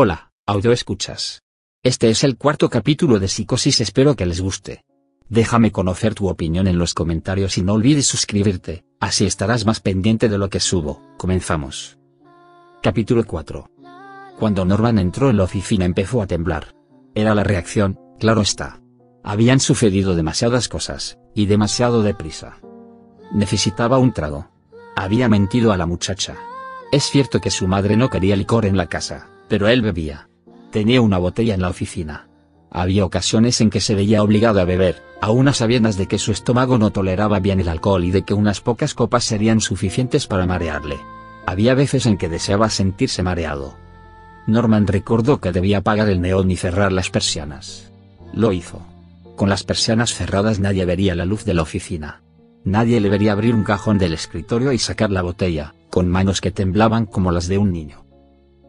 Hola, audio escuchas. Este es el cuarto capítulo de Psicosis, espero que les guste. Déjame conocer tu opinión en los comentarios y no olvides suscribirte, así estarás más pendiente de lo que subo. Comenzamos. Capítulo 4. Cuando Norman entró en la oficina empezó a temblar. Era la reacción, claro está. Habían sucedido demasiadas cosas, y demasiado deprisa. Necesitaba un trago. Había mentido a la muchacha. Es cierto que su madre no quería licor en la casa, pero él bebía. Tenía una botella en la oficina. Había ocasiones en que se veía obligado a beber, aun a sabiendas de que su estómago no toleraba bien el alcohol y de que unas pocas copas serían suficientes para marearle. Había veces en que deseaba sentirse mareado. Norman recordó que debía apagar el neón y cerrar las persianas. Lo hizo. Con las persianas cerradas nadie vería la luz de la oficina. Nadie le vería abrir un cajón del escritorio y sacar la botella, con manos que temblaban como las de un niño.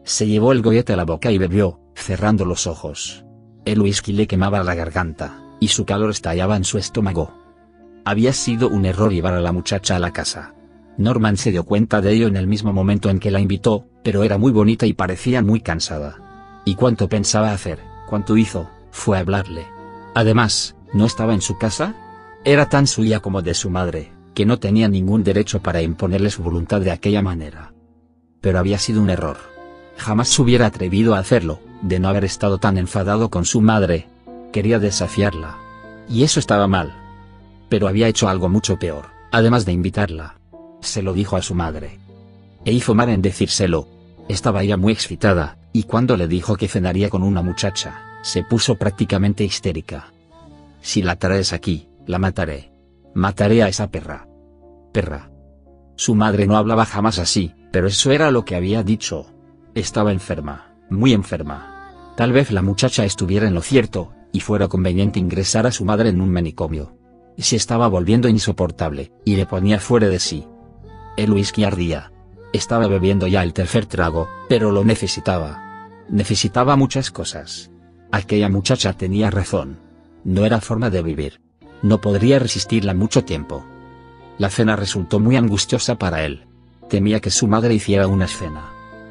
Se llevó el gollete a la boca y bebió, cerrando los ojos. El whisky le quemaba la garganta, y su calor estallaba en su estómago. Había sido un error llevar a la muchacha a la casa. Norman se dio cuenta de ello en el mismo momento en que la invitó, pero era muy bonita y parecía muy cansada. ¿Y cuánto pensaba hacer? Cuánto hizo, fue a hablarle. Además, ¿no estaba en su casa? Era tan suya como de su madre, que no tenía ningún derecho para imponerle su voluntad de aquella manera. Pero había sido un error. Jamás se hubiera atrevido a hacerlo, de no haber estado tan enfadado con su madre. Quería desafiarla. Y eso estaba mal. Pero había hecho algo mucho peor, además de invitarla. Se lo dijo a su madre. E hizo mal en decírselo. Estaba ella muy excitada, y cuando le dijo que cenaría con una muchacha, se puso prácticamente histérica. Si la traes aquí, la mataré. Mataré a esa perra. Perra. Su madre no hablaba jamás así, pero eso era lo que había dicho. Estaba enferma, muy enferma. Tal vez la muchacha estuviera en lo cierto, y fuera conveniente ingresar a su madre en un manicomio. Se estaba volviendo insoportable, y le ponía fuera de sí. El whisky ardía. Estaba bebiendo ya el tercer trago, pero lo necesitaba. Necesitaba muchas cosas. Aquella muchacha tenía razón. No era forma de vivir. No podría resistirla mucho tiempo. La cena resultó muy angustiosa para él. Temía que su madre hiciera una escena.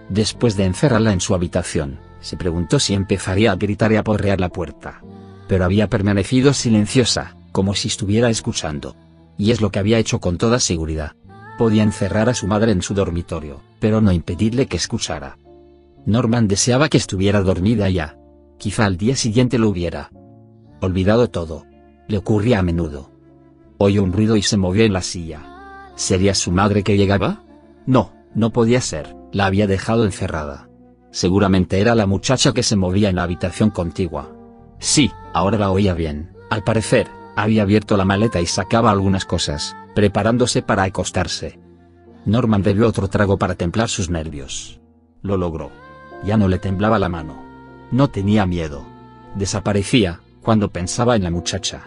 Después de encerrarla en su habitación, se preguntó si empezaría a gritar y a porrear la puerta. Pero había permanecido silenciosa, como si estuviera escuchando. Y es lo que había hecho con toda seguridad. Podía encerrar a su madre en su dormitorio, pero no impedirle que escuchara. Norman deseaba que estuviera dormida ya. Quizá al día siguiente lo hubiera olvidado todo. Le ocurría a menudo. Oyó un ruido y se movió en la silla. ¿Sería su madre que llegaba? No, no podía ser, la había dejado encerrada. Seguramente era la muchacha que se movía en la habitación contigua. Sí, ahora la oía bien. Al parecer, había abierto la maleta y sacaba algunas cosas, preparándose para acostarse. Norman bebió otro trago para templar sus nervios. Lo logró. Ya no le temblaba la mano. No tenía miedo. Desaparecía cuando pensaba en la muchacha.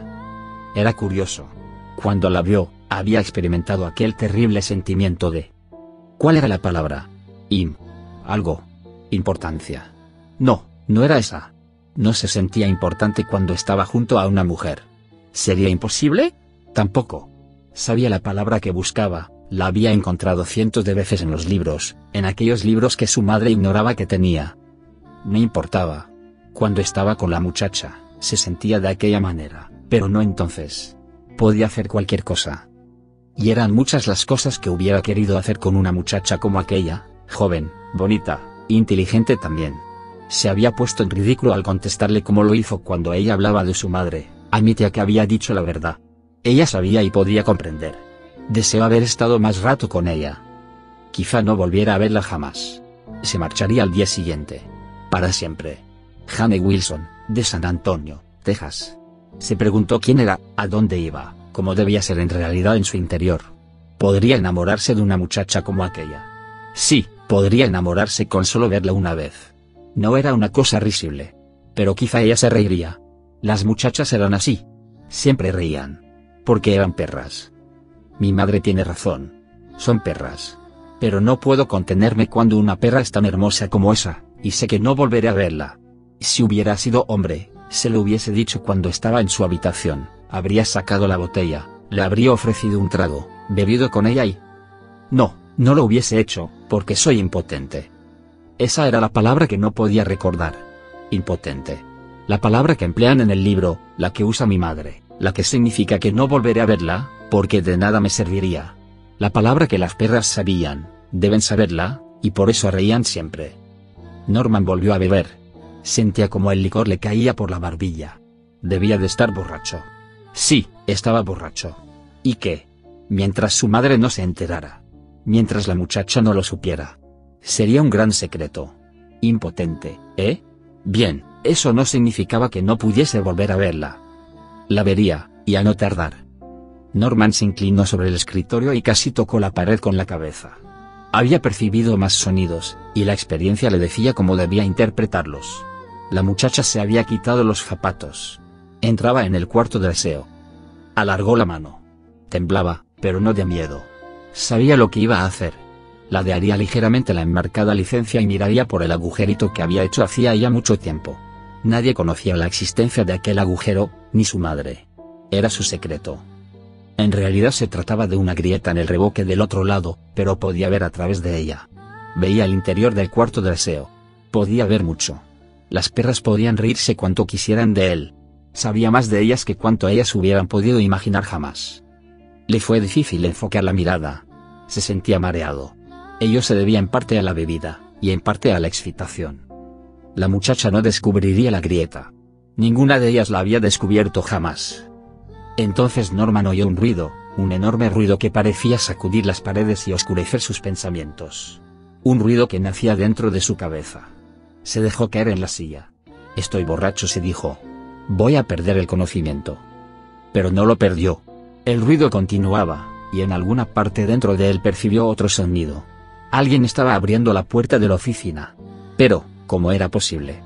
Era curioso. Cuando la vio, había experimentado aquel terrible sentimiento de... ¿Cuál era la palabra? Algo. Importancia. No, no era esa. No se sentía importante cuando estaba junto a una mujer. ¿Sería imposible? Tampoco. Sabía la palabra que buscaba, la había encontrado cientos de veces en los libros, en aquellos libros que su madre ignoraba que tenía. No importaba. Cuando estaba con la muchacha, se sentía de aquella manera, pero no entonces. Podía hacer cualquier cosa. Y eran muchas las cosas que hubiera querido hacer con una muchacha como aquella, joven, bonita, inteligente también. Se había puesto en ridículo al contestarle como lo hizo cuando ella hablaba de su madre. Admitía que había dicho la verdad. Ella sabía y podía comprender. Deseó haber estado más rato con ella. Quizá no volviera a verla jamás. Se marcharía al día siguiente. Para siempre. Jane Wilson, de San Antonio, Texas. Se preguntó quién era, a dónde iba, cómo debía ser en realidad en su interior. ¿Podría enamorarse de una muchacha como aquella? Sí, podría enamorarse con solo verla una vez. No era una cosa risible. Pero quizá ella se reiría. Las muchachas eran así. Siempre reían. Porque eran perras. Mi madre tiene razón. Son perras. Pero no puedo contenerme cuando una perra es tan hermosa como esa, y sé que no volveré a verla. Si hubiera sido hombre, se lo hubiese dicho cuando estaba en su habitación, habría sacado la botella, le habría ofrecido un trago, bebido con ella y... No, no lo hubiese hecho, porque soy impotente. Esa era la palabra que no podía recordar. Impotente. La palabra que emplean en el libro, la que usa mi madre, la que significa que no volveré a verla, porque de nada me serviría. La palabra que las perras sabían, deben saberla, y por eso reían siempre. Norman volvió a beber. Sentía como el licor le caía por la barbilla. Debía de estar borracho. Sí, estaba borracho. ¿Y qué? Mientras su madre no se enterara. Mientras la muchacha no lo supiera. Sería un gran secreto. Impotente, ¿eh? Bien, eso no significaba que no pudiese volver a verla. La vería, y a no tardar. Norman se inclinó sobre el escritorio y casi tocó la pared con la cabeza. Había percibido más sonidos, y la experiencia le decía cómo debía interpretarlos. La muchacha se había quitado los zapatos. Entraba en el cuarto de aseo. Alargó la mano. Temblaba, pero no de miedo. Sabía lo que iba a hacer. Ladearía ligeramente la enmarcada licencia y miraría por el agujerito que había hecho hacía ya mucho tiempo. Nadie conocía la existencia de aquel agujero, ni su madre. Era su secreto. En realidad se trataba de una grieta en el revoque del otro lado, pero podía ver a través de ella. Veía el interior del cuarto de aseo. Podía ver mucho. Las perras podían reírse cuanto quisieran de él. Sabía más de ellas que cuanto ellas hubieran podido imaginar jamás. Le fue difícil enfocar la mirada. Se sentía mareado. Ello se debía en parte a la bebida, y en parte a la excitación. La muchacha no descubriría la grieta. Ninguna de ellas la había descubierto jamás. Entonces Norman oyó un ruido, un enorme ruido que parecía sacudir las paredes y oscurecer sus pensamientos. Un ruido que nacía dentro de su cabeza. Se dejó caer en la silla. Estoy borracho, se dijo. Voy a perder el conocimiento. Pero no lo perdió. El ruido continuaba, y en alguna parte dentro de él percibió otro sonido. Alguien estaba abriendo la puerta de la oficina. Pero, ¿cómo era posible?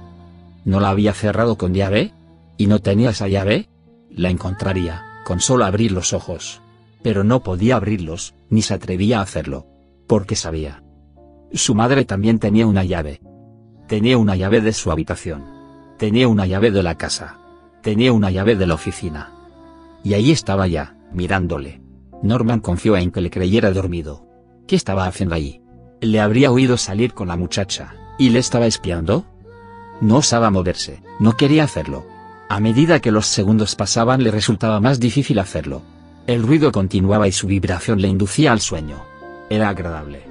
¿No la había cerrado con llave? ¿Y no tenía esa llave? La encontraría, con solo abrir los ojos. Pero no podía abrirlos, ni se atrevía a hacerlo. Porque sabía. Su madre también tenía una llave. Tenía una llave de su habitación. Tenía una llave de la casa. Tenía una llave de la oficina. Y ahí estaba ya, mirándole. Norman confió en que le creyera dormido. ¿Qué estaba haciendo ahí? ¿Le habría oído salir con la muchacha, y le estaba espiando? No osaba moverse, no quería hacerlo. A medida que los segundos pasaban le resultaba más difícil hacerlo. El ruido continuaba y su vibración le inducía al sueño. Era agradable.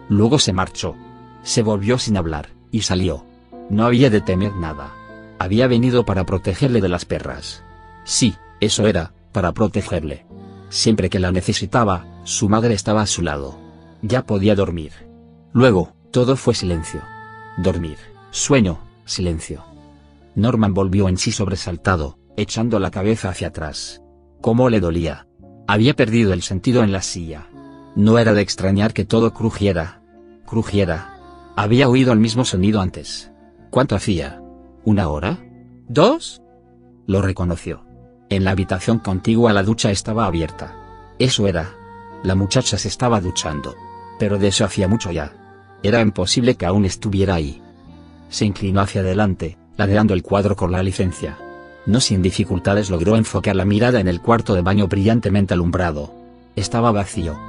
Luego se marchó. Se volvió sin hablar, y salió. No había de temer nada. Había venido para protegerle de las perras. Sí, eso era, para protegerle. Siempre que la necesitaba, su madre estaba a su lado. Ya podía dormir. Luego, todo fue silencio. Dormir, sueño, silencio. Norman volvió en sí sobresaltado, echando la cabeza hacia atrás. ¿Cómo le dolía? Había perdido el sentido en la silla. No era de extrañar que todo crujiera. Crujiera. Había oído el mismo sonido antes. ¿Cuánto hacía? ¿1 hora? ¿2? Lo reconoció. En la habitación contigua la ducha estaba abierta. Eso era. La muchacha se estaba duchando. Pero de eso hacía mucho ya. Era imposible que aún estuviera ahí. Se inclinó hacia adelante, ladeando el cuadro con la licencia. No sin dificultades logró enfocar la mirada en el cuarto de baño brillantemente alumbrado. Estaba vacío.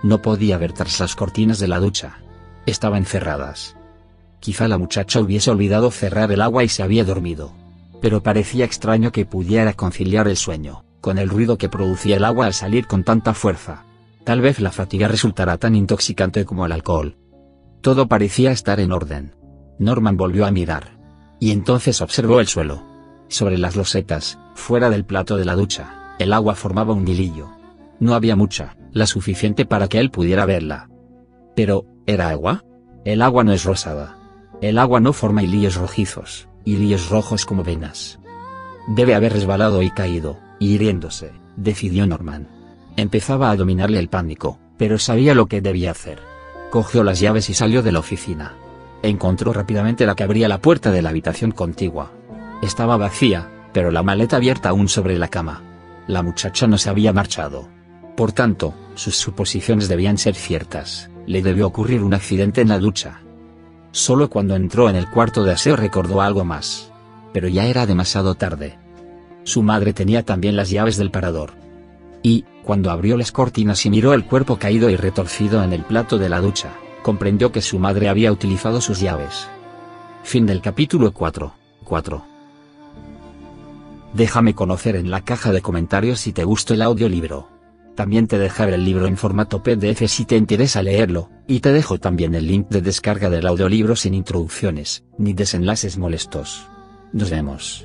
No podía ver tras las cortinas de la ducha. Estaban cerradas. Quizá la muchacha hubiese olvidado cerrar el agua y se había dormido. Pero parecía extraño que pudiera conciliar el sueño, con el ruido que producía el agua al salir con tanta fuerza. Tal vez la fatiga resultara tan intoxicante como el alcohol. Todo parecía estar en orden. Norman volvió a mirar. Y entonces observó el suelo. Sobre las losetas, fuera del plato de la ducha, el agua formaba un hilillo. No había mucha, la suficiente para que él pudiera verla. Pero, ¿era agua? El agua no es rosada. El agua no forma hilillos rojizos, hilillos rojos como venas. Debe haber resbalado y caído, hiriéndose, decidió Norman. Empezaba a dominarle el pánico, pero sabía lo que debía hacer. Cogió las llaves y salió de la oficina. Encontró rápidamente la que abría la puerta de la habitación contigua. Estaba vacía, pero la maleta abierta aún sobre la cama. La muchacha no se había marchado. Por tanto, sus suposiciones debían ser ciertas. Le debió ocurrir un accidente en la ducha. Solo cuando entró en el cuarto de aseo recordó algo más. Pero ya era demasiado tarde. Su madre tenía también las llaves del parador. Y, cuando abrió las cortinas y miró el cuerpo caído y retorcido en el plato de la ducha, comprendió que su madre había utilizado sus llaves. Fin del capítulo 4. Déjame conocer en la caja de comentarios si te gustó el audiolibro. También te dejaré el libro en formato PDF si te interesa leerlo, y te dejo también el link de descarga del audiolibro sin introducciones, ni desenlaces molestos. Nos vemos.